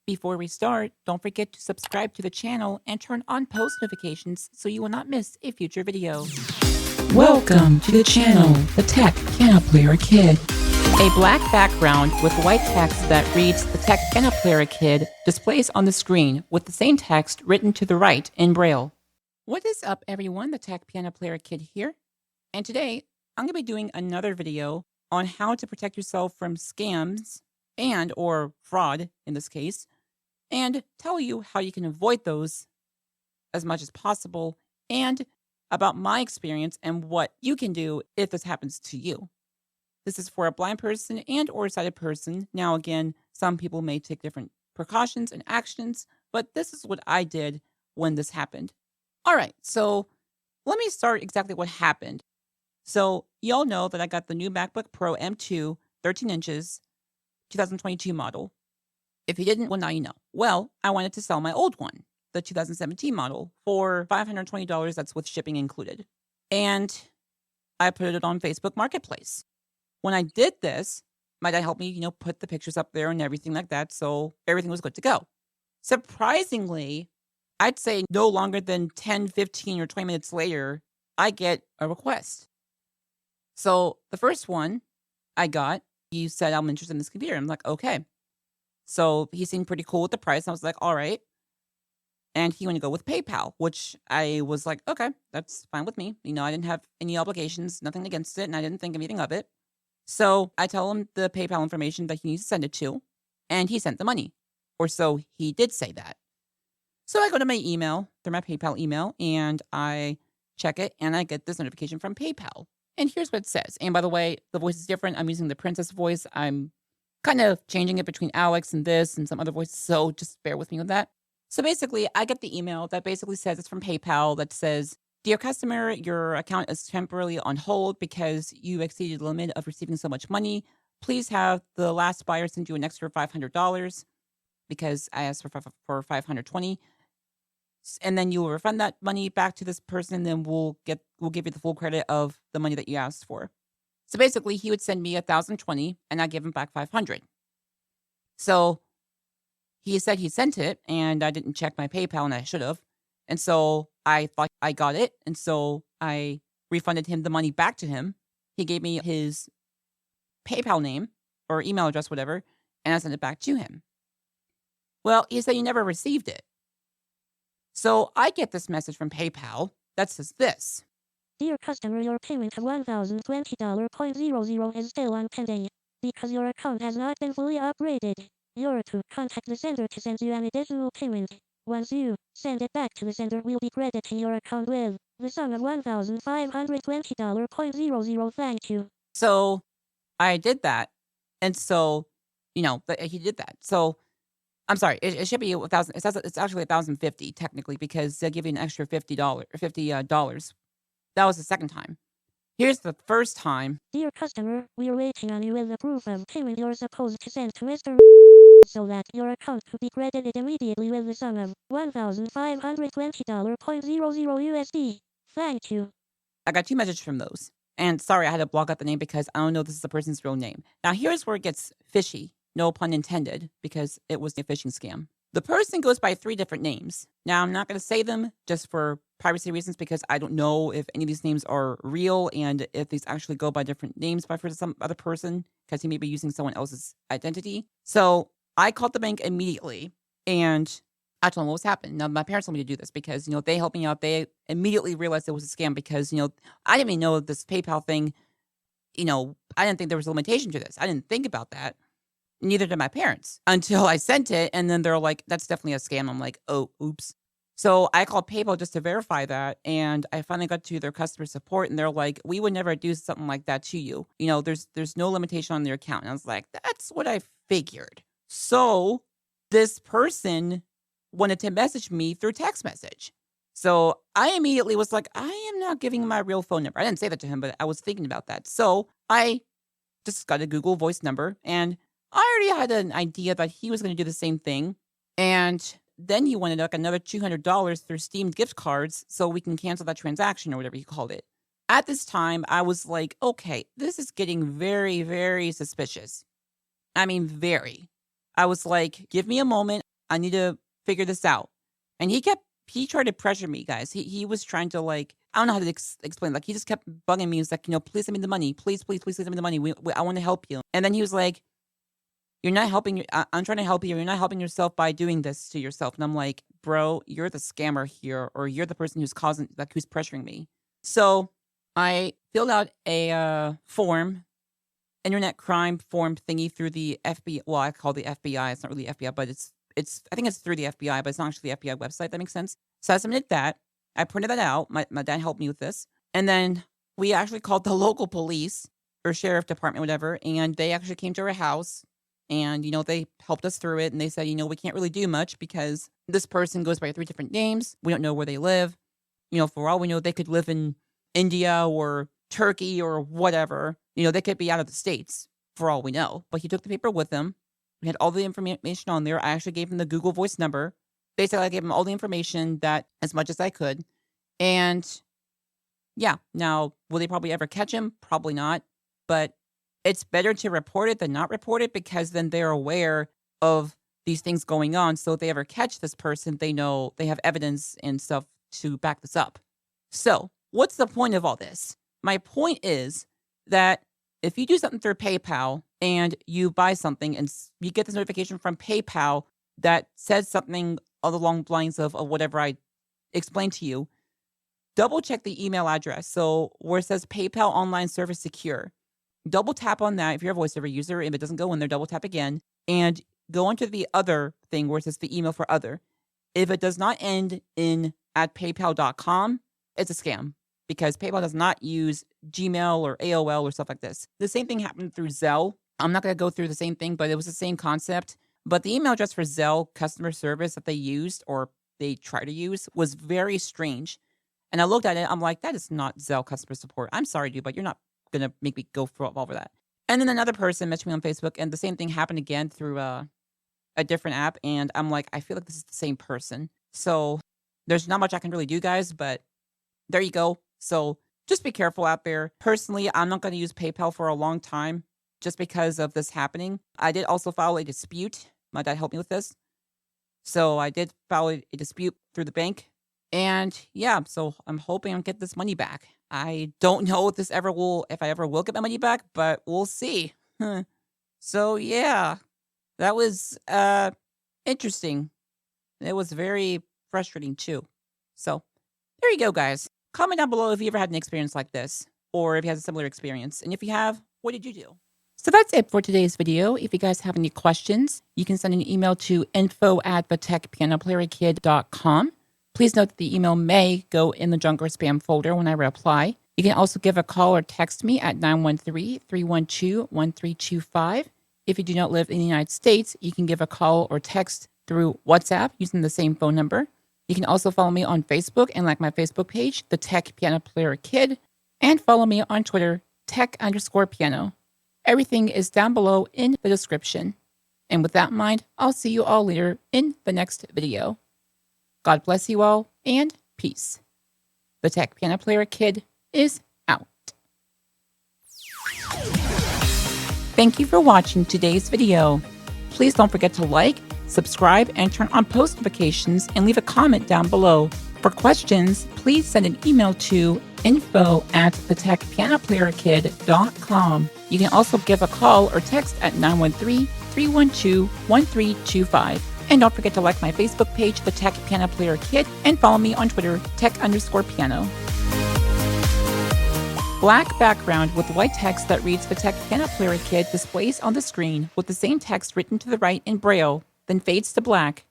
Before we start, don't forget to subscribe to the channel and turn on post notifications so you will not miss a future video. Welcome to the channel, The Tech Piano Player Kid. A black background with white text that reads The Tech Piano Player Kid displays on the screen with the same text written to the right in Braille. What is up, everyone? The Tech Piano Player Kid here. And today, I'm going to be doing another video on how to protect yourself from scams and or fraud in this case, and tell you how you can avoid those as much as possible, and about my experience and what you can do if this happens to you. This is for a blind person and or a sighted person. Now, again, some people may take different precautions and actions, but this is what I did when this happened. All right, so let me start exactly what happened. So y'all know that I got the new MacBook Pro M2, 13 inches, 2022 model. If you didn't, well, now you know. Well, I wanted to sell my old one, the 2017 model, for $520. That's with shipping included. And I put it on Facebook Marketplace. When I did this, my dad helped me, put the pictures up there and everything like that. So everything was good to go. Surprisingly, I'd say no longer than 10, 15, or 20 minutes later, I get a request. So the first one I got, he said, I'm interested in this computer. I'm like, okay. So he seemed pretty cool with the price. I was like, all right. And he wanted to go with PayPal, which I was like, okay, that's fine with me. I didn't have any obligations, nothing against it, and I didn't think anything of it. So I tell him the PayPal information that he needs to send it to, and he sent the money. Or so he did say that. So I go to my email, through my PayPal email, and I check it, and I get this notification from PayPal. And here's what it says. And by the way, the voice is different. I'm using the princess voice. I'm kind of changing it between Alex and this and some other voices, so just bear with me with that. So basically, I get the email that basically says it's from PayPal that says, Dear customer, your account is temporarily on hold because you exceeded the limit of receiving so much money. Please have the last buyer send you an extra $500 because I asked for $520. And then you will refund that money back to this person, then we'll give you the full credit of the money that you asked for. So basically, he would send me $1,020, and I give him back $500. So he said he sent it, and I didn't check my PayPal, and I should have. And so I thought I got it, and so I refunded him the money back to him. He gave me his PayPal name or email address, whatever, and I sent it back to him. Well, he said he never received it. So I get this message from PayPal that says this. Dear customer, your payment of $1,020.00 is still on pending. Because your account has not been fully upgraded, you're to contact the sender to send you an additional payment. Once you send it back to the sender, we'll be crediting your account with the sum of $1,520.00. Thank you. So I did that. And so, he did that. So I'm sorry, it should be $1,000. It's actually $1,050 technically because they'll give you an extra $50. That was the second time. Here's the first time. Dear customer, we're waiting on you with the proof of payment you're supposed to send to Mr. so that your account could be credited immediately with the sum of $1,520.00 USD. Thank you. I got 2 messages from those. And sorry, I had to block out the name because I don't know this is the person's real name. Now, here's where it gets fishy. No pun intended, because it was a phishing scam. The person goes by 3 different names. Now, I'm not going to say them just for privacy reasons because I don't know if any of these names are real and if these actually go by different names by for some other person because he may be using someone else's identity. So I called the bank immediately and I told them what was happening. Now, my parents told me to do this because, they helped me out. They immediately realized it was a scam because, I didn't even know this PayPal thing, I didn't think there was a limitation to this. I didn't think about that. Neither did my parents until I sent it. And then they're like, that's definitely a scam. I'm like, oh, oops. So I called PayPal just to verify that. And I finally got to their customer support and they're like, we would never do something like that to you. There's no limitation on your account. And I was like, that's what I figured. So this person wanted to message me through text message. So I immediately was like, I am not giving my real phone number. I didn't say that to him, but I was thinking about that. So I just got a Google Voice number and I already had an idea that he was going to do the same thing. And then he wanted another $200 through Steam gift cards so we can cancel that transaction or whatever he called it. At this time, I was like, okay, this is getting very, very suspicious. I mean, very. I was like, give me a moment. I need to figure this out. And he tried to pressure me, guys. He was trying to I don't know how to explain. Like he just kept bugging me. He was like, please send me the money. Please send me the money. I want to help you. And then he was like, you're not helping. I'm trying to help you. You're not helping yourself by doing this to yourself. And I'm like, bro, you're the scammer here, or you're the person who's who's pressuring me. So I filled out a form, internet crime form thingy through the FBI. Well, I call the FBI. It's not really FBI, but I think it's through the FBI, but it's not actually the FBI website. That makes sense. So I submitted that. I printed that out. My dad helped me with this. And then we actually called the local police or sheriff department, whatever. And they actually came to our house and, they helped us through it. And they said, we can't really do much because this person goes by 3 different names. We don't know where they live. For all we know, they could live in India or Turkey or whatever. They could be out of the States for all we know. But he took the paper with him. We had all the information on there. I actually gave him the Google Voice number. Basically, I gave him all the information as much as I could. And yeah, now, will they probably ever catch him? Probably not. But it's better to report it than not report it because then they're aware of these things going on. So if they ever catch this person, they know they have evidence and stuff to back this up. So what's the point of all this? My point is that if you do something through PayPal and you buy something and you get this notification from PayPal that says something along the lines of whatever I explained to you, double check the email address. So where it says PayPal online service secure, double tap on that if you're a voiceover user. If it doesn't go in there, double tap again and go into the other thing where it says the email for other. If it does not end in @paypal.com, it's a scam because PayPal does not use Gmail or AOL or stuff like this. The same thing happened through Zelle. I'm not going to go through the same thing, but it was the same concept. But the email address for Zelle customer service that they used or they try to use was very strange. And I looked at it. I'm like, that is not Zelle customer support. I'm sorry, dude, but you're not going to make me go over that. And then another person messaged me on Facebook, and the same thing happened again through a different app. And I'm like, I feel like this is the same person. So there's not much I can really do, guys, but there you go. So just be careful out there. Personally, I'm not going to use PayPal for a long time just because of this happening. I did also file a dispute. My dad helped me with this. So I did file a dispute through the bank. And yeah, so I'm hoping I'll get this money back. I don't know if I ever will get my money back, but we'll see. So yeah, that was interesting. It was very frustrating too. So there you go, guys. Comment down below if you ever had an experience like this, or if you had a similar experience. And if you have, what did you do? So that's it for today's video. If you guys have any questions, you can send an email to info@TheTechPianoPlayerKid.com. Please note that the email may go in the junk or spam folder when I reply. You can also give a call or text me at 913-312-1325. If you do not live in the United States, you can give a call or text through WhatsApp using the same phone number. You can also follow me on Facebook and like my Facebook page, The Tech Piano Player Kid, and follow me on Twitter, Tech_Piano. Everything is down below in the description. And with that in mind, I'll see you all later in the next video. God bless you all, and peace. The Tech Piano Player Kid is out. Thank you for watching today's video. Please don't forget to like, subscribe, and turn on post notifications and leave a comment down below. For questions, please send an email to info@thetechpianoplayerkid.com. You can also give a call or text at 913-312-1325. And don't forget to like my Facebook page, The Tech Piano Player Kid, and follow me on Twitter, Tech_Piano. Black background with white text that reads The Tech Piano Player Kid displays on the screen with the same text written to the right in Braille, then fades to black.